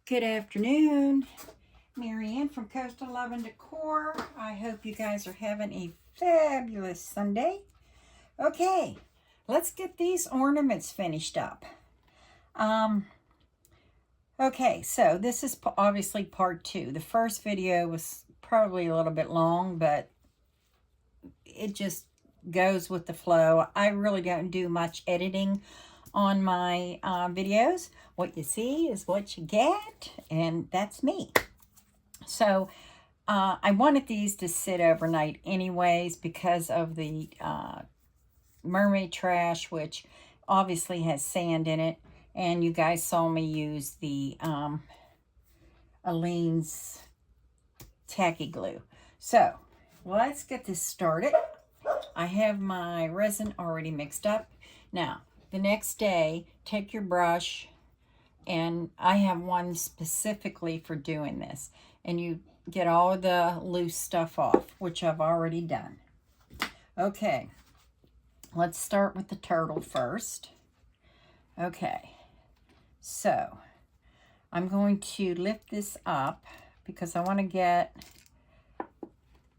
Good afternoon, Marianne from Coastal Love and Decor. I hope you guys are having a fabulous Sunday. Okay, let's get these ornaments finished up. Okay, so this is obviously part 2. The first video was probably a little bit long, but it just goes with the flow. I really don't do much editing on my videos. What you see is what you get, and that's me. So I wanted these to sit overnight anyways because of the mermaid trash, which obviously has sand in it. And you guys saw me use the Aleene's tacky glue. So let's get this started. I have my resin already mixed up. Now, the next day, take your brush, and I have one specifically for doing this, and you get all of the loose stuff off, which I've already done. Okay, let's start with the turtle first. Okay, so I'm going to lift this up because I want to get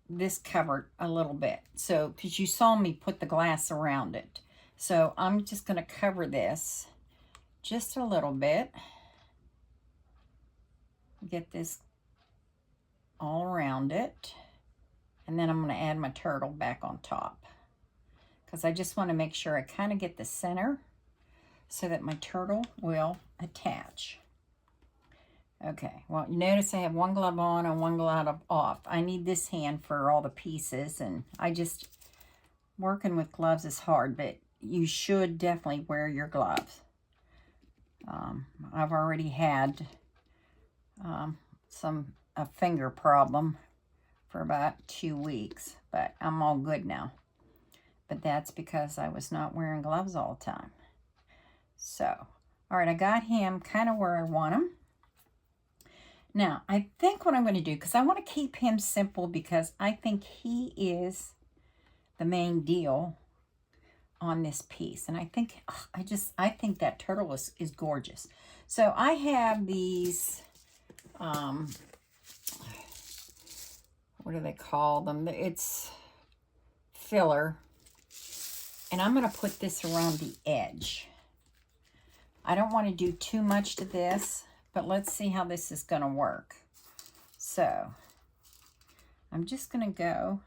this covered a little bit. So, because you saw me put the glass around it. So I'm just going to cover this just a little bit. Get this all around it. And then I'm going to add my turtle back on top. Because I just want to make sure I kind of get the center so that my turtle will attach. Okay, well, you notice I have one glove on and one glove off. I need this hand for all the pieces, and working with gloves is hard, but you should definitely wear your gloves. I've already had a finger problem for about 2 weeks, but I'm all good now. But that's because I was not wearing gloves all the time. So, all right, I got him kind of where I want him. Now, I think what I'm going to do, because I want to keep him simple because I think he is the main deal on this piece. And I think, I think that turtle is gorgeous. So I have these, what do they call them? It's filler. And I'm going to put this around the edge. I don't want to do too much to this, but let's see how this is going to work. So I'm just going to go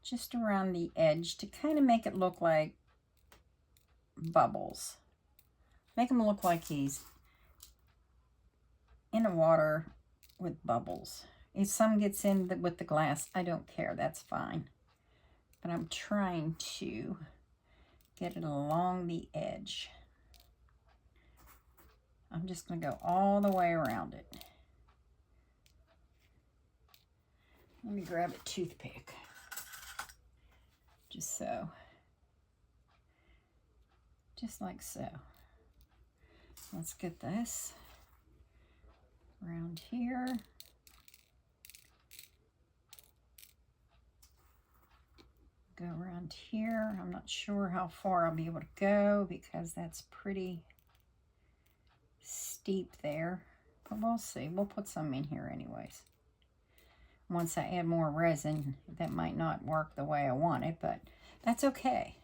just around the edge to kind of make it look like bubbles. Make him look like he's in the water with bubbles. If some gets in with the glass, I don't care. That's fine. But I'm trying to get it along the edge. I'm just going to go all the way around it. Let me grab a toothpick. Just so. Just like so. Let's get this around here. Go around here. I'm not sure how far I'll be able to go because that's pretty steep there. But we'll see. We'll put some in here anyways. Once I add more resin, that might not work the way I want it, but that's okay.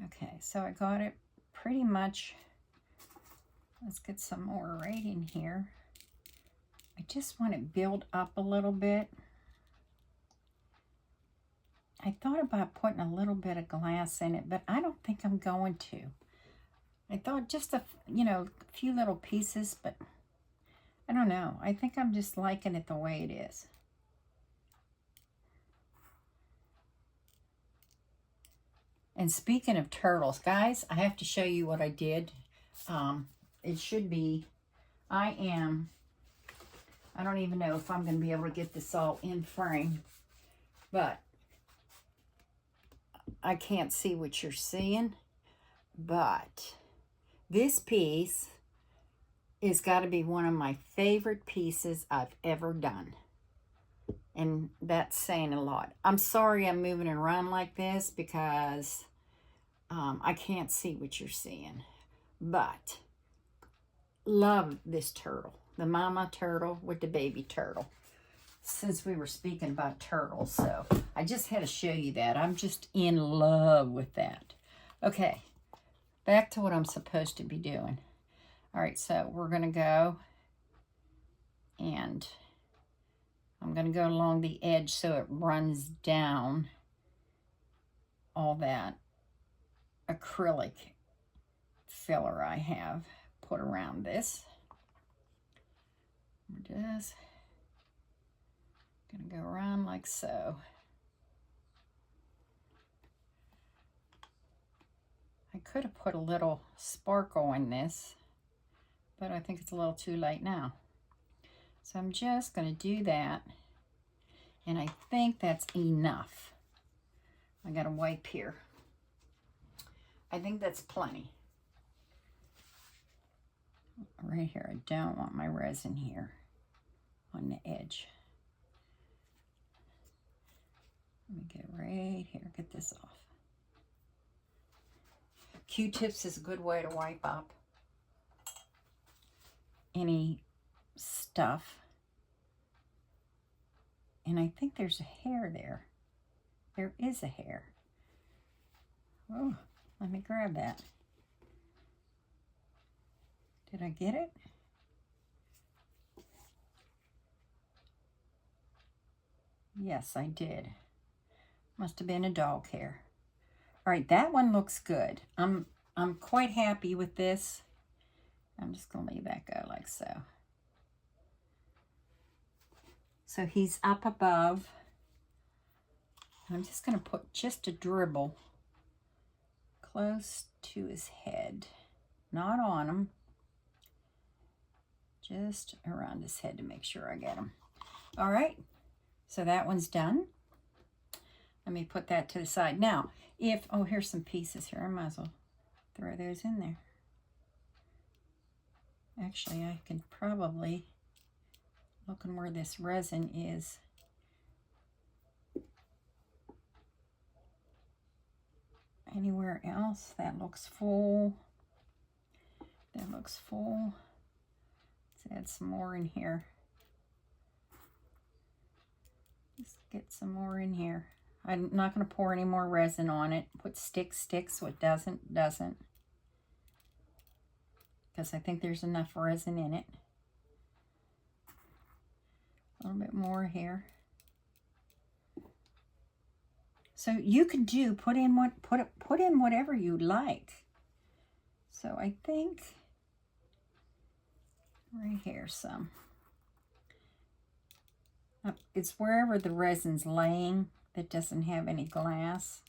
Okay, so I got it pretty much. Let's get some more right in here. I just want it build up a little bit. I thought about putting a little bit of glass in it, but I don't think I'm going to. I thought just a few little pieces, but I don't know. I think I'm just liking it the way it is. And speaking of turtles, guys, I have to show you what I did. It should be, I don't even know if I'm going to be able to get this all in frame, but I can't see what you're seeing, but this piece is got to be one of my favorite pieces I've ever done. And that's saying a lot. I'm sorry I'm moving around like this because I can't see what you're seeing. But love this turtle, the mama turtle with the baby turtle. Since we were speaking about turtles, so I just had to show you that. I'm just in love with that. Okay, back to what I'm supposed to be doing. All right, so we're going to go, and I'm going to go along the edge so it runs down all that acrylic filler I have put around this. We're just going to go around like so. I could have put a little sparkle in this, but I think it's a little too late now. So I'm just going to do that, and I think that's enough. I got a wipe here. I think that's plenty. Right here, I don't want my resin here on the edge. Let me get right here, get this off. Q-tips is a good way to wipe up any stuff. And I think there's a hair there. There is a hair. Oh, let me grab that. Did I get it? Yes, I did. Must have been a dog hair. All right, that one looks good. I'm quite happy with this. I'm just gonna leave that go like so. So he's up above. I'm just gonna put just a dribble close to his head, not on him, just around his head to make sure I get him. All right, so that one's done. Let me put that to the side. Now, oh, here's some pieces here. I might as well throw those in there. Actually, I can probably, looking where this resin is, anywhere else, that looks full. That looks full. Let's add some more in here. Just get some more in here. I'm not going to pour any more resin on it. What sticks, what doesn't, doesn't. Because I think there's enough resin in it. A little bit more here. So you can put in whatever you like. So I think right here some. It's wherever the resin's laying that doesn't have any glass,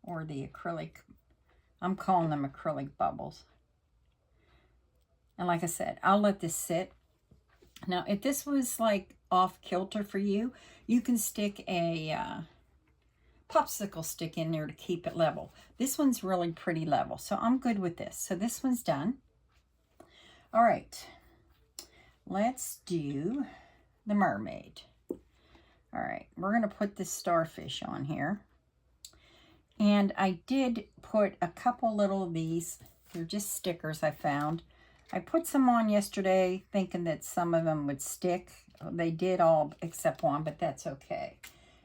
or the acrylic. I'm calling them acrylic bubbles. And like I said, I'll let this sit. Now, if this was like off kilter for you, you can stick a popsicle stick in there to keep it level. This one's really pretty level, so I'm good with this. So this one's done. All right, let's do the mermaid. All right, we're going to put this starfish on here. And I did put a couple little of these. They're just stickers I found. I put some on yesterday thinking that some of them would stick. They did all except one, but that's okay.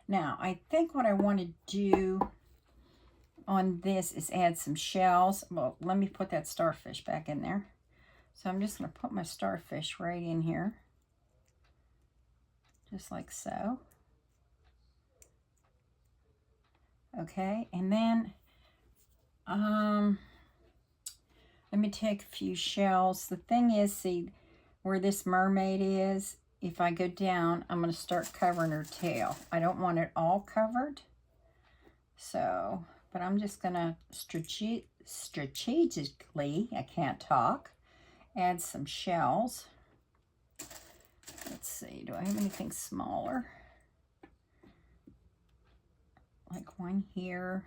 Now, I think what I want to do on this is add some shells. Well, let me put that starfish back in there. So I'm just going to put my starfish right in here. Just like so. Okay, and then let me take a few shells. The thing is, see where this mermaid is, if I go down, I'm going to start covering her tail. I don't want it all covered. So, but I'm just going to strategically, I can't talk, add some shells. Let's see, do I have anything smaller? Like one here.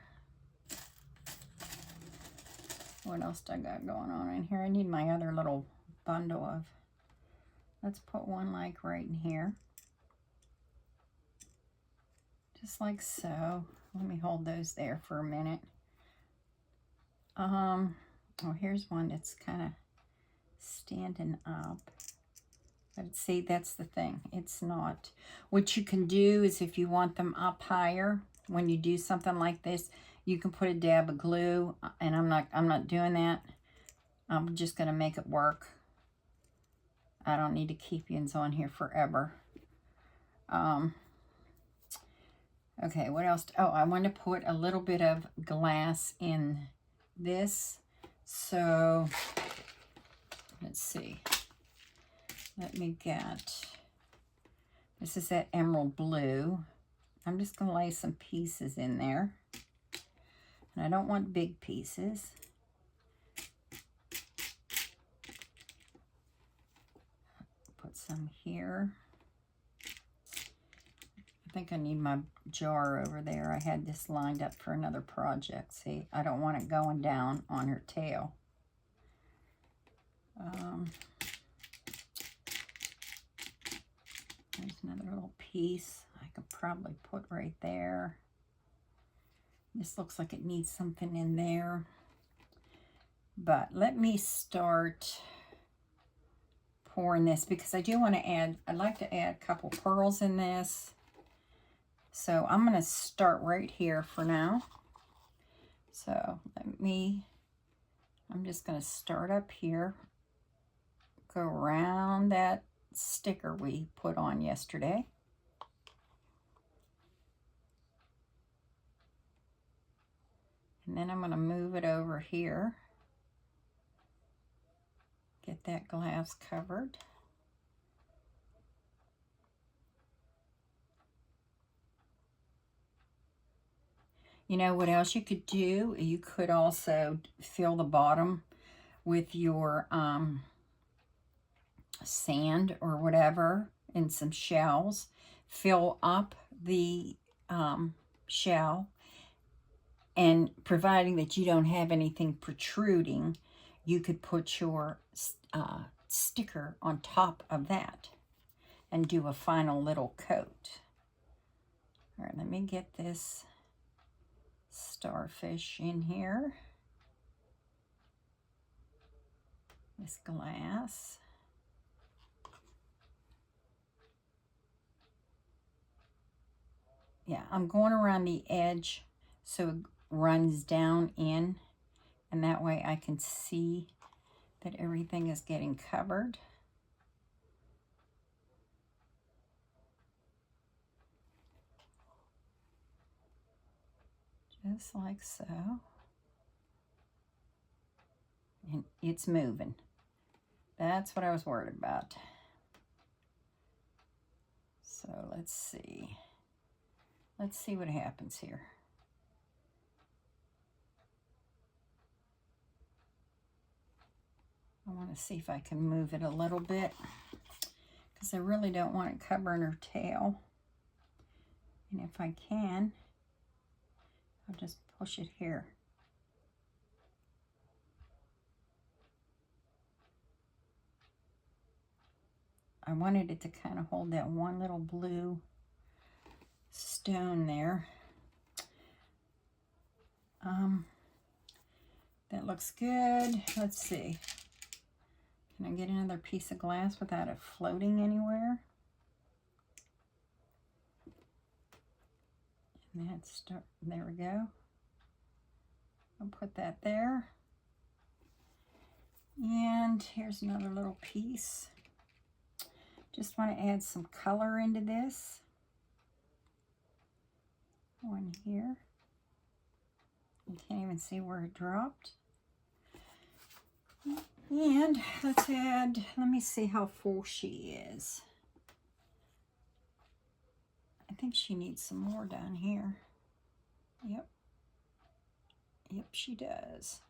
What else do I got going on in here? I need my other little bundle of, let's put one like right in here. Just like so. Let me hold those there for a minute. Oh, here's one that's kind of standing up. But see, that's the thing. It's not. What you can do is if you want them up higher, when you do something like this, you can put a dab of glue, and I'm not doing that. I'm just going to make it work. I don't need to keep yous on here forever. Okay, what else? Oh, I want to put a little bit of glass in this. So, let's see. Let me get, this is that emerald blue. I'm just going to lay some pieces in there. And I don't want big pieces. Put some here. I think I need my jar over there. I had this lined up for another project. See, I don't want it going down on her tail. There's another little piece I could probably put right there. This looks like it needs something in there. But let me start pouring this because I do want to add, I'd like to add a couple pearls in this. So I'm going to start right here for now. So I'm just going to start up here, go around that sticker we put on yesterday. And then I'm going to move it over here. Get that glass covered. You know what else you could do? You could also fill the bottom with your sand or whatever and some shells. Fill up the shell, and providing that you don't have anything protruding, you could put your sticker on top of that and do a final little coat. All right, let me get this starfish in here. This glass. Yeah, I'm going around the edge so it runs down in, and that way I can see that everything is getting covered. Just like so. And it's moving. That's what I was worried about. So let's see. Let's see what happens here. I want to see if I can move it a little bit because I really don't want it covering her tail. And if I can, I'll just push it here. I wanted it to kind of hold that one little blue stone there. That looks good. Let's see. Can I get another piece of glass without it floating anywhere? And that's there we go. I'll put that there. And here's another little piece. Just want to add some color into this. One here. You can't even see where it dropped. And let's add, let me see how full she is. I think she needs some more down here. Yep. Yep, she does.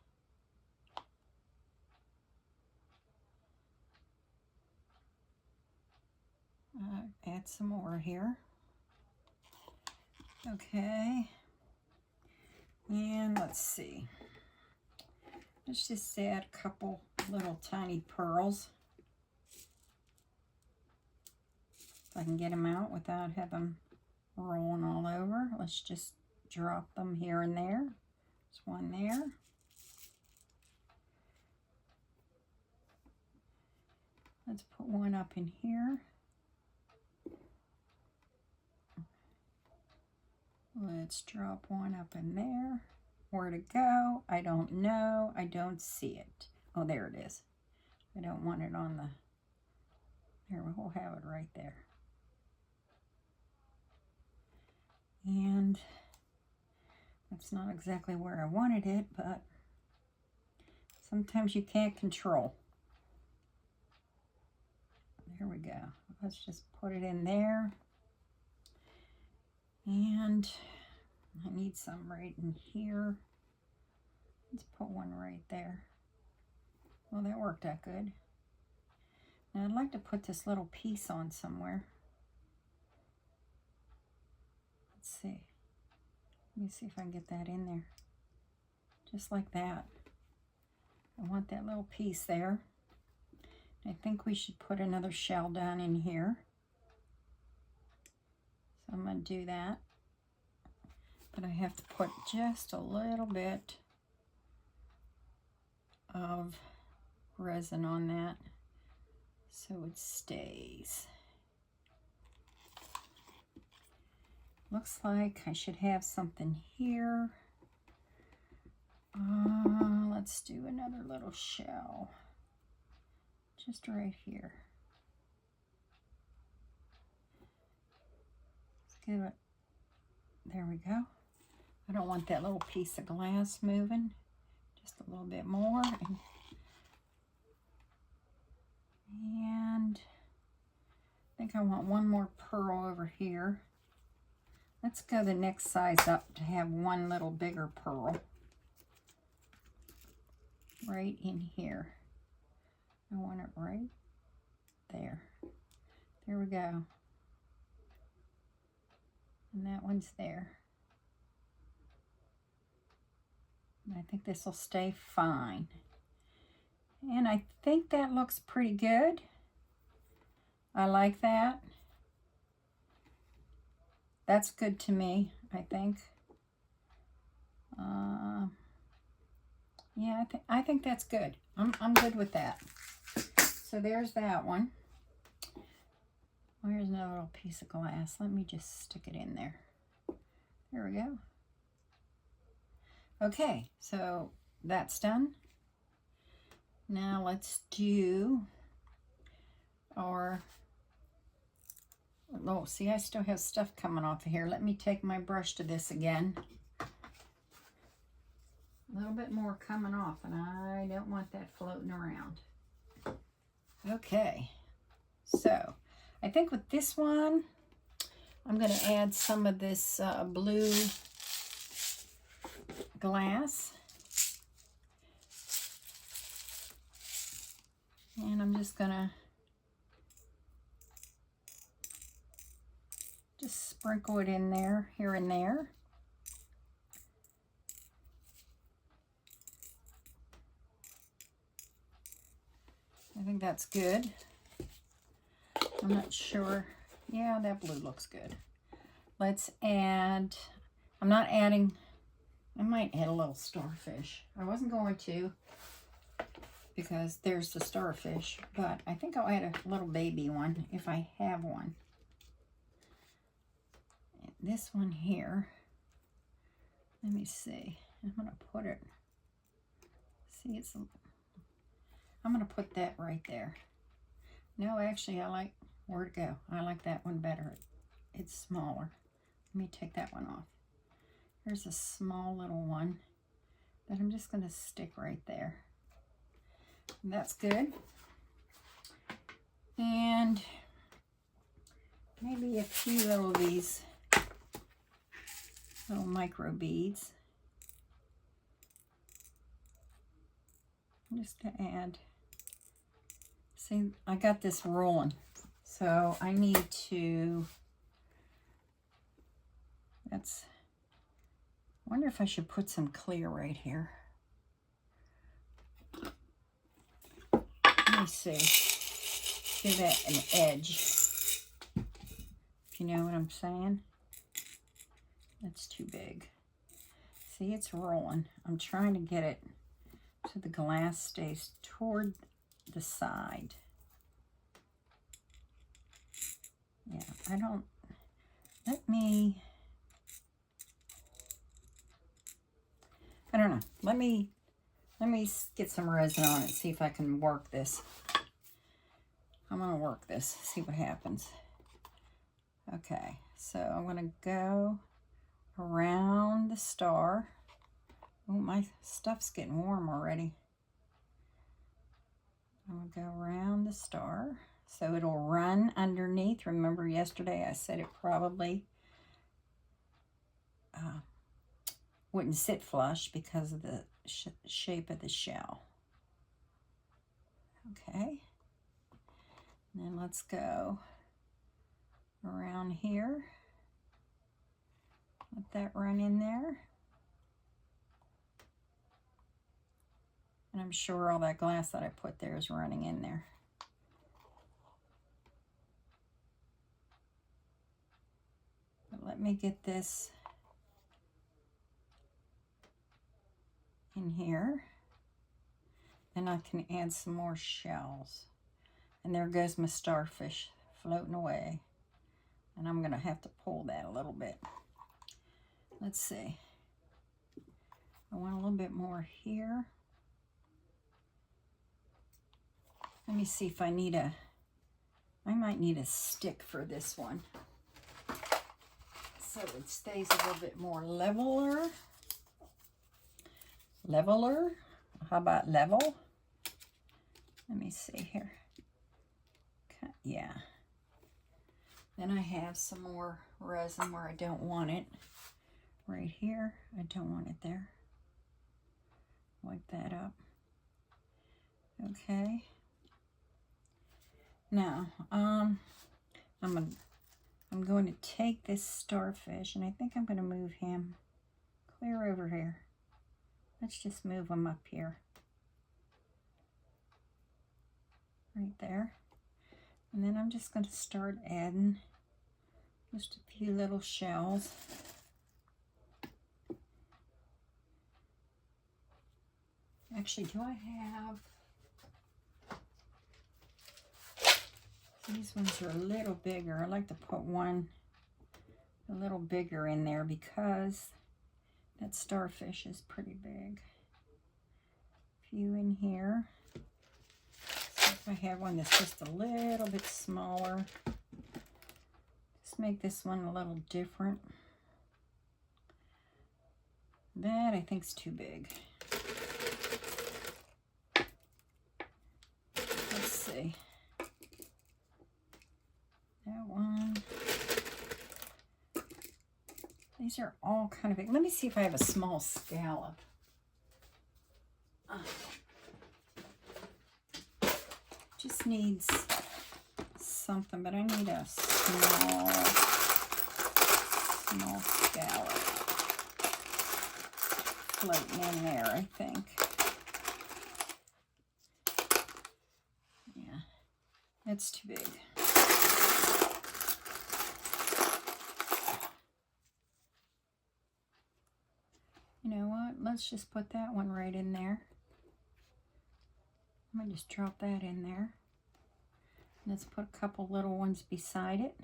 Add some more here. Okay. And let's see. Let's just add a couple little tiny pearls. If I can get them out without having them rolling all over. Let's just drop them here and there. There's one there. Let's put one up in here. Let's drop one up in there. Where to go? I don't know. I don't see it. Oh, there it is. I don't want it on the... There, we'll have it right there. And that's not exactly where I wanted it, but sometimes you can't control. There we go. Let's just put it in there. And I need some right in here. Let's put one right there. Well, that worked out good. Now I'd like to put this little piece on somewhere. Let's see. Let me see if I can get that in there. Just like that. I want that little piece there. I think we should put another shell down in here. So I'm going to do that. But I have to put just a little bit of resin on that so it stays. Looks like I should have something here. Let's do another little shell. Just right here. Let's give it, there we go. I don't want that little piece of glass moving. Just a little bit more. And I think I want one more pearl over here. Let's go the next size up to have one little bigger pearl. Right in here. I want it right there. There we go. And that one's there. And I think this will stay fine. And I think that looks pretty good. I like that. That's good to me, I think. Yeah, I think that's good. I'm good with that. So there's that one. Here's another little piece of glass. Let me just stick it in there. There we go. Okay, so that's done. Now let's do our... Oh, see, I still have stuff coming off of here. Let me take my brush to this again. A little bit more coming off, and I don't want that floating around. Okay, so I think with this one, I'm going to add some of this blue glass. And I'm just going to just sprinkle it in there, here and there. I think that's good. I'm not sure. Yeah, that blue looks good. Let's add, I'm not adding, I might add a little starfish. I wasn't going to because there's the starfish, but I think I'll add a little baby one if I have one. And this one here, let me see. I'm going to put it, see, it's, I'm going to put that right there. No, actually, I like, where to go? I like that one better. It's smaller. Let me take that one off. Here's a small little one that I'm just going to stick right there. And that's good. And maybe a few little of these little micro beads. Just to add. See, I got this rolling, so I need to, that's, I wonder if I should put some clear right here. Let me see, give that an edge, if you know what I'm saying. That's too big. See, it's rolling. I'm trying to get it so the glass stays toward the side. I don't, let me, I don't know. Let me get some resin on it, see if I can work this. I'm going to work this, see what happens. Okay, so I'm going to go around the star. Oh, my stuff's getting warm already. I'm going to go around the star so it'll run underneath. Remember yesterday I said it probably wouldn't sit flush because of the shape of the shell. Okay. And then let's go around here. Let that run in there. And I'm sure all that glass that I put there is running in there. But let me get this in here. Then I can add some more shells. And there goes my starfish floating away. And I'm going to have to pull that a little bit. Let's see. I want a little bit more here. Let me see if I need I might need a stick for this one. So it stays a little bit more leveler. How about level? Let me see here. Okay, yeah. Then I have some more resin where I don't want it. Right here, I don't want it there. Wipe that up. Okay. Now, I'm going to take this starfish, and I think I'm going to move him clear over here. Let's just move him up here. Right there. And then I'm just going to start adding just a few little shells. Actually, do I have... These ones are a little bigger. I like to put one a little bigger in there because that starfish is pretty big. A few in here. So if I have one that's just a little bit smaller, just make this one a little different. That I think is too big. Let's see. That one. These are all kind of big. Let me see if I have a small scallop. Just needs something, but I need a small scallop floating in there, I think. Yeah, that's too big. You know what? Let's just put that one right in there. I'm going to just drop that in there. Let's put a couple little ones beside it.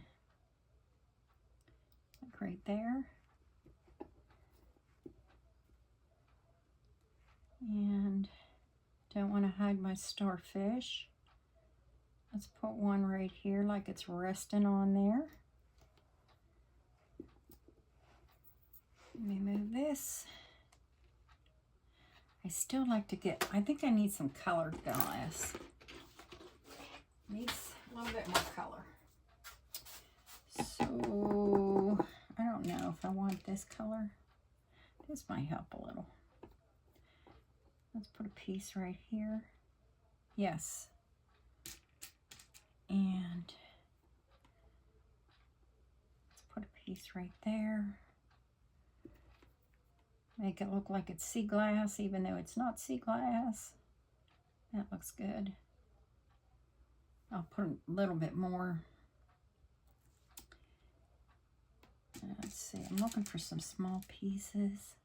Like right there. And don't want to hide my starfish. Let's put one right here like it's resting on there. Let me move this. I still like to get, I think I need some colored glass. Needs a little bit more color. So, I don't know if I want this color. This might help a little. Let's put a piece right here. Yes. And let's put a piece right there. Make it look like it's sea glass, even though it's not sea glass. That looks good. I'll put a little bit more. Let's see, I'm looking for some small pieces.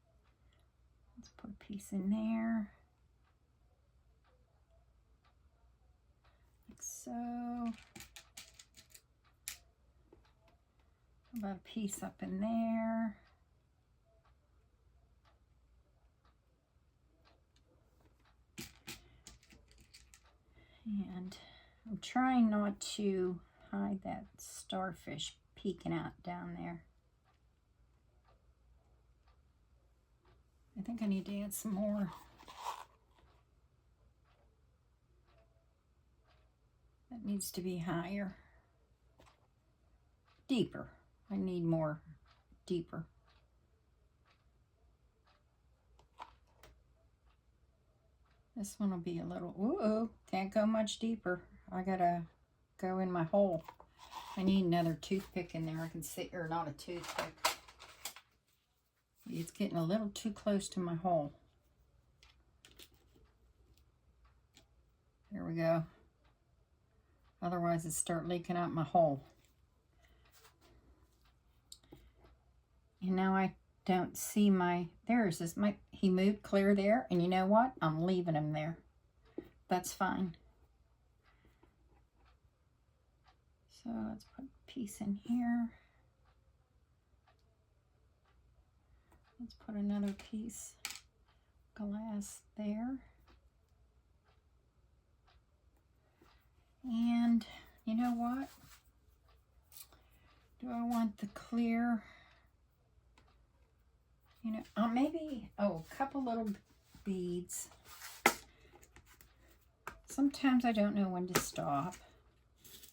Let's put a piece in there. Like so. About a piece up in there. And I'm trying not to hide that starfish peeking out down there. I think I need to add some more. That needs to be higher. Deeper. I need more deeper. This one will be a little, ooh, can't go much deeper. I gotta go in my hole. I need another toothpick in there. I can see, or not a toothpick. It's getting a little too close to my hole. There we go. Otherwise it'd start leaking out my hole. And now I don't see my, there's this, he moved clear there, and you know what? I'm leaving him there. That's fine. So let's put a piece in here. Let's put another piece glass there. And you know what? Do I want the clear? You know, maybe, a couple little beads. Sometimes I don't know when to stop.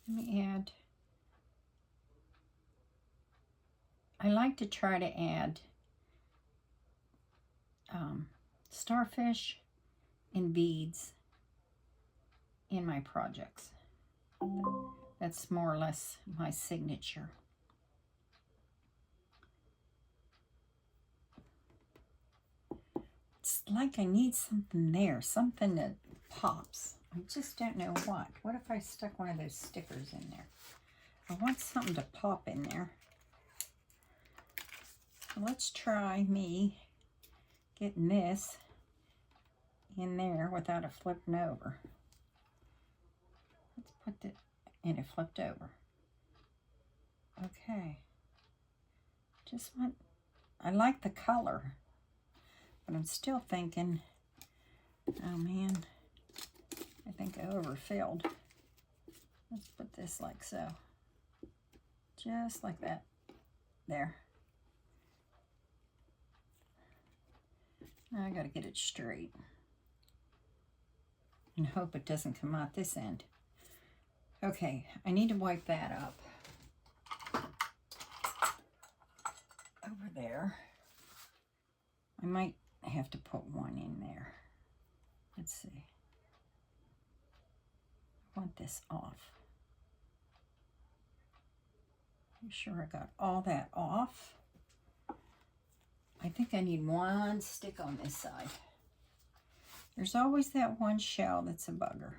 Let me add. I like to try to add starfish and beads in my projects. That's more or less my signature. It's like I need something there, something that pops. I just don't know what. What if I stuck one of those stickers in there? I want something to pop in there. So let's try me getting this in there without it flipping over. Let's put it, and it flipped over. Okay. Just want, I like the color, but I'm still thinking, oh man, I think I overfilled. Let's put this like so. Just like that. There. Now I gotta get it straight. And hope it doesn't come out this end. Okay, I need to wipe that up. Over there. I might have to put one in there. Let's see. I want this off. Make sure I got all that off. I think I need one stick on this side. There's always that one shell that's a bugger.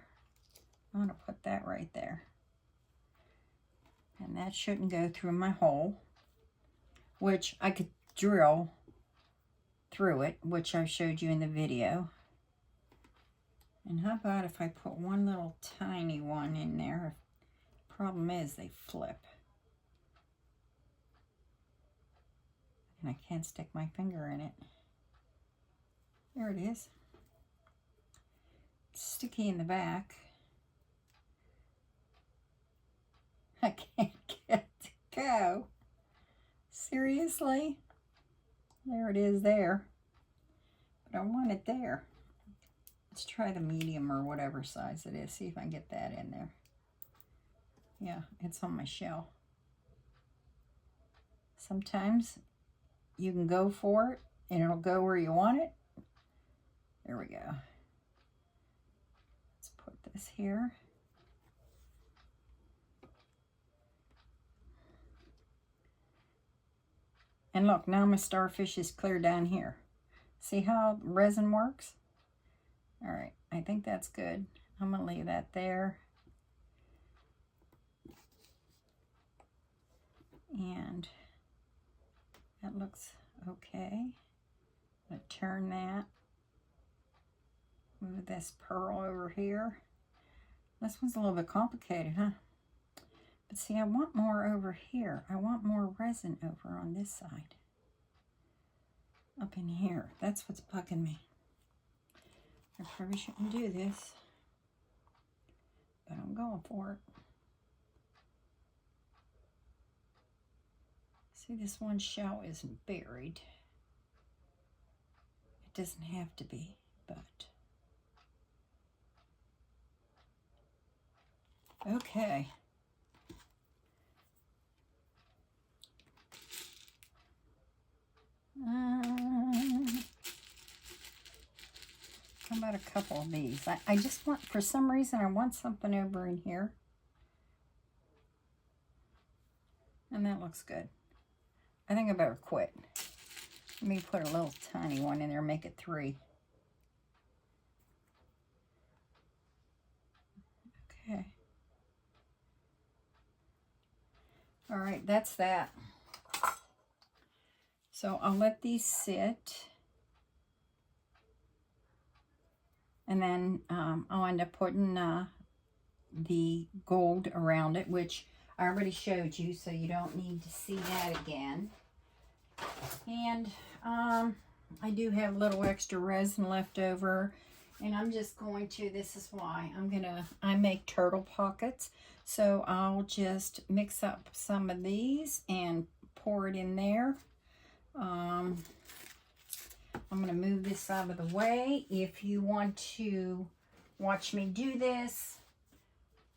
I'm going to put that right there. And that shouldn't go through my hole, which I could drill through it, which I showed you in the video. And how about if I put one little tiny one in there? Problem is they flip. And I can't stick my finger in it. There it is. It's sticky in the back. I can't get it to go. Seriously? There it is there. But I want it there. Let's try the medium or whatever size it is. See if I can get that in there. Yeah, it's on my shell. Sometimes you can go for it and it'll go where you want it. There we go. Let's put this here. And look, now my starfish is clear down here. See how resin works? All right, I think that's good. I'm gonna leave that there. And that looks okay. I'm gonna turn that. Move this pearl over here. This one's a little bit complicated, huh? But see, I want more over here. I want more resin over on this side. Up in here. That's what's bugging me. I probably shouldn't do this, but I'm going for it. See, this one shell isn't buried. It doesn't have to be, but... Okay. How about a couple of these? I just want, for some reason, I want something over in here. And that looks good. I think I better quit. Let me put a little tiny one in there, make it 3. Okay. All right, that's that. So I'll let these sit. And then I'll end up putting the gold around it, which I already showed you, so you don't need to see that again. And I do have a little extra resin left over, and I'm just going to, this is why, I make turtle pockets, so I'll just mix up some of these and pour it in there. I'm going to move this out of the way. If you want to watch me do this,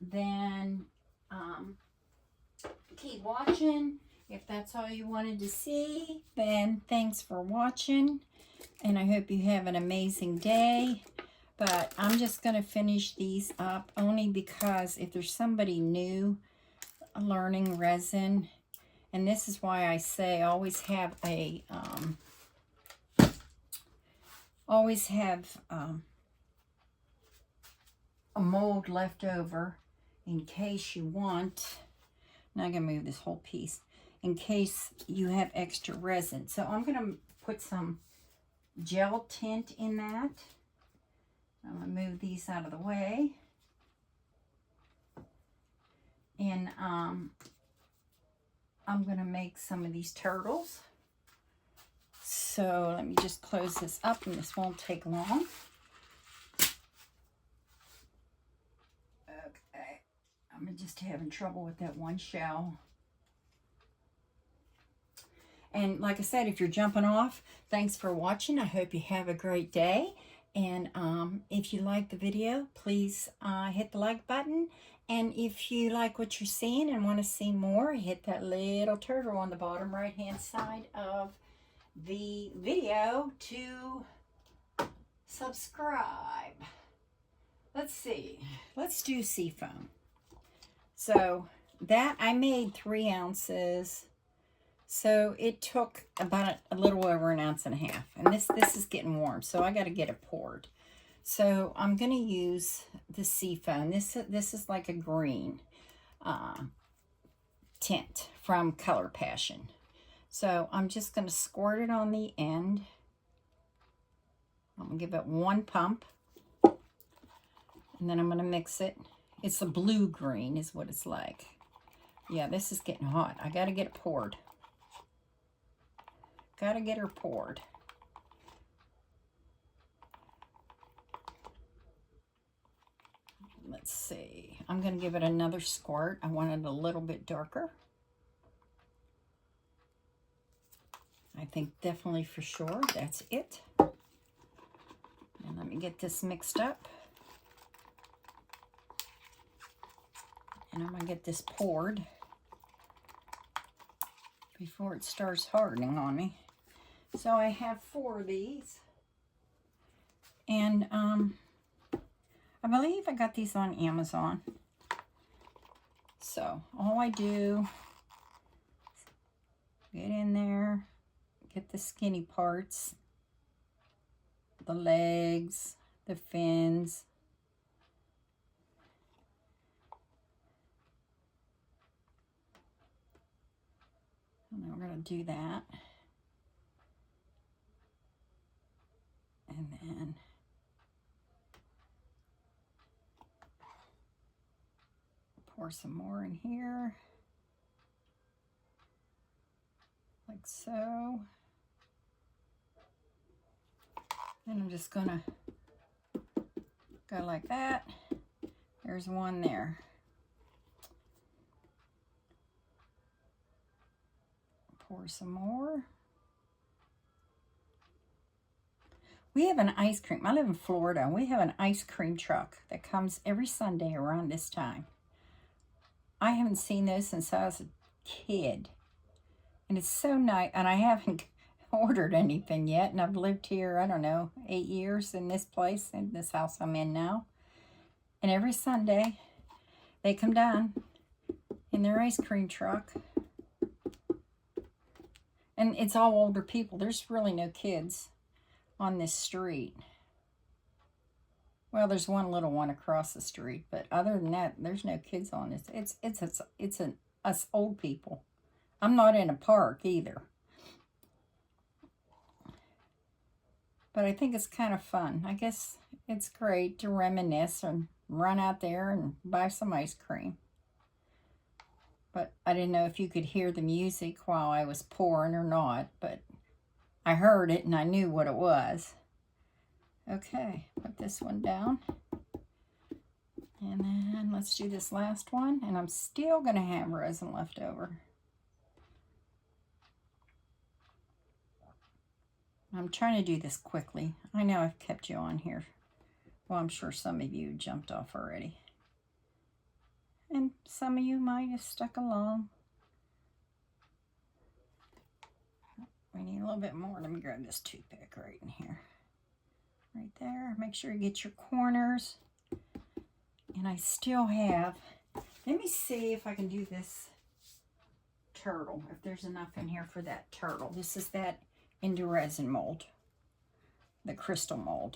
then keep watching. If that's all you wanted to see, then thanks for watching. And I hope you have an amazing day. But I'm just going to finish these up only because if there's somebody new learning resin, and this is why I say always have a mold left over in case you want. Now I'm going to move this whole piece in case you have extra resin. So I'm going to put some gel tint in that. I'm going to move these out of the way. And I'm going to make some of these turtles. So let me just close this up, and this won't take long. Okay, I'm just having trouble with that one shell. And like I said, if you're jumping off, thanks for watching. I hope you have a great day. And if you like the video, please hit the like button. And if you like what you're seeing and want to see more, hit that little turtle on the bottom right-hand side of the video to subscribe. Let's see. Let's do seafoam. So that I made 3 ounces. So it took about a little over 1.5 ounces. And this is getting warm, so I got to get it poured. So I'm going to use the seafoam. This is like a green tint from Color Passion. So I'm just going to squirt it on the end. I'm going to give it 1 pump. And then I'm going to mix it. It's a blue-green is what it's like. Yeah, this is getting hot. I got to get it poured. Got to get her poured. Let's see. I'm going to give it another squirt. I want it a little bit darker. I think definitely for sure that's it. And let me get this mixed up. And I'm going to get this poured before it starts hardening on me. So I have 4 of these. And I believe I got these on Amazon. So all I do is get in there, get the skinny parts, the legs, the fins. And then we're going to do that. And then Pour some more in here, like so. Then I'm just gonna go like that. There's one there. Pour some more. We have an ice cream. I live in Florida, and we have an ice cream truck that comes every Sunday around this time. I haven't seen those since I was a kid. And it's so nice. And I haven't ordered anything yet. And I've lived here, I don't know, 8 years in this place, in this house I'm in now. And every Sunday, they come down in their ice cream truck. And it's all older people. There's really no kids on this street. Well, there's one little one across the street, but other than that, there's no kids on this. It's us old people. I'm not in a park either. But I think it's kind of fun. I guess it's great to reminisce and run out there and buy some ice cream. But I didn't know if you could hear the music while I was pouring or not, but I heard it and I knew what it was. Okay, put this one down. And then let's do this last one. And I'm still going to have resin left over. I'm trying to do this quickly. I know I've kept you on here. Well, I'm sure some of you jumped off already. And some of you might have stuck along. We need a little bit more. Let me grab this toothpick right in here. Right there. Make sure you get your corners. And I still have, let me see if I can do this turtle, if there's enough in here for that turtle. This is that into resin mold, the crystal mold.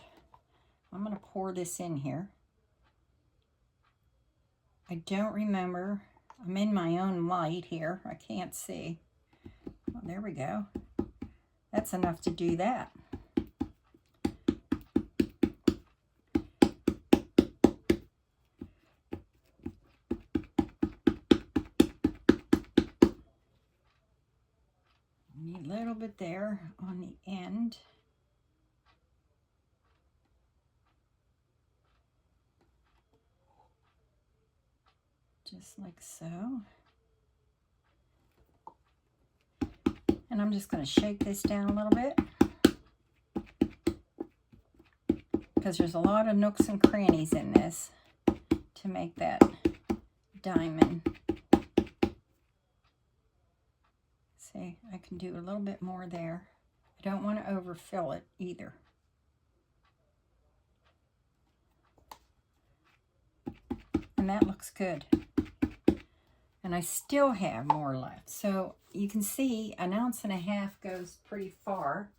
I'm going to pour this in here. I don't remember. I'm in my own light here. I can't see. Well, there we go. That's enough to do that. Need a little bit there on the end. Just like so. And I'm just going to shake this down a little bit, because there's a lot of nooks and crannies in this to make that diamond. See, I can do a little bit more there. I don't want to overfill it either. And that looks good. And I still have more left. So you can see 1.5 ounces goes pretty far.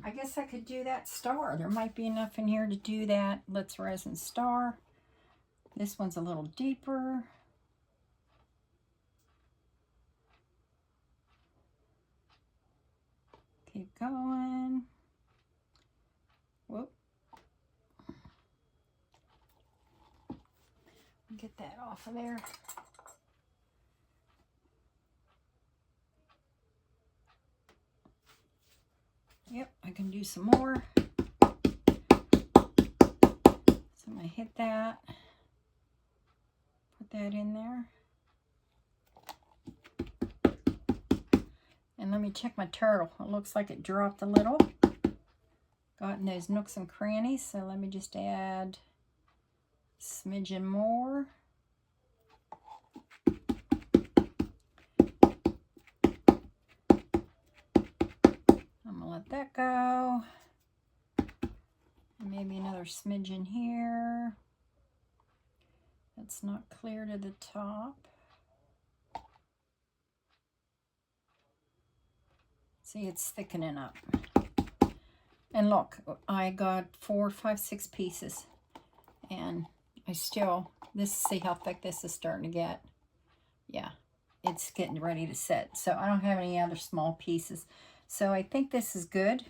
I guess I could do that star. There might be enough in here to do that. Let's resin star. This one's a little deeper. Keep going. Whoop. Get that off of there. Yep, I can do some more. So I'm going to hit that. Put that in there. And let me check my turtle. It looks like it dropped a little. Got in those nooks and crannies. So let me just add a smidgen more. Let that go. Maybe another smidgen here. That's not clear to the top. See, it's thickening up. And look, I got 4, 5, 6 pieces. And I still, see how thick this is starting to get. Yeah, it's getting ready to set. So I don't have any other small pieces. So I think this is good.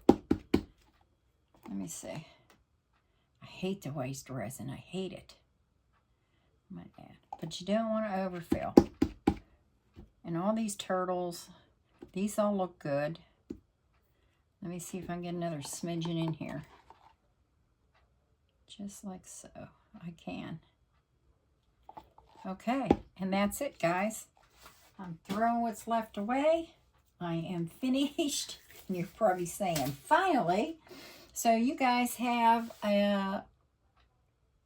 Let me see. I hate to waste resin. I hate it. I'm gonna add. But you don't want to overfill. And all these turtles, these all look good. Let me see if I can get another smidgen in here. Just like so. I can. Okay, and that's it, guys. I'm throwing what's left away. I am finished. You're probably saying, finally. So you guys have a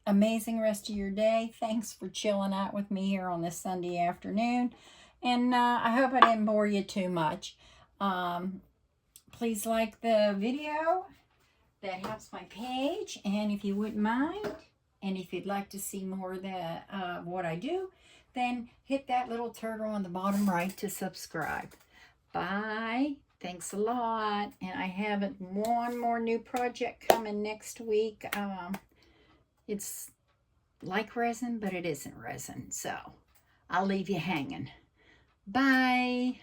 amazing rest of your day. Thanks for chilling out with me here on this Sunday afternoon. And I hope I didn't bore you too much. Please like the video. That helps my page. And if you wouldn't mind, and if you'd like to see more of what I do, then hit that little turtle on the bottom right to subscribe. Bye. Thanks a lot. And I have one more new project coming next week. It's like resin, but it isn't resin. So I'll leave you hanging. Bye.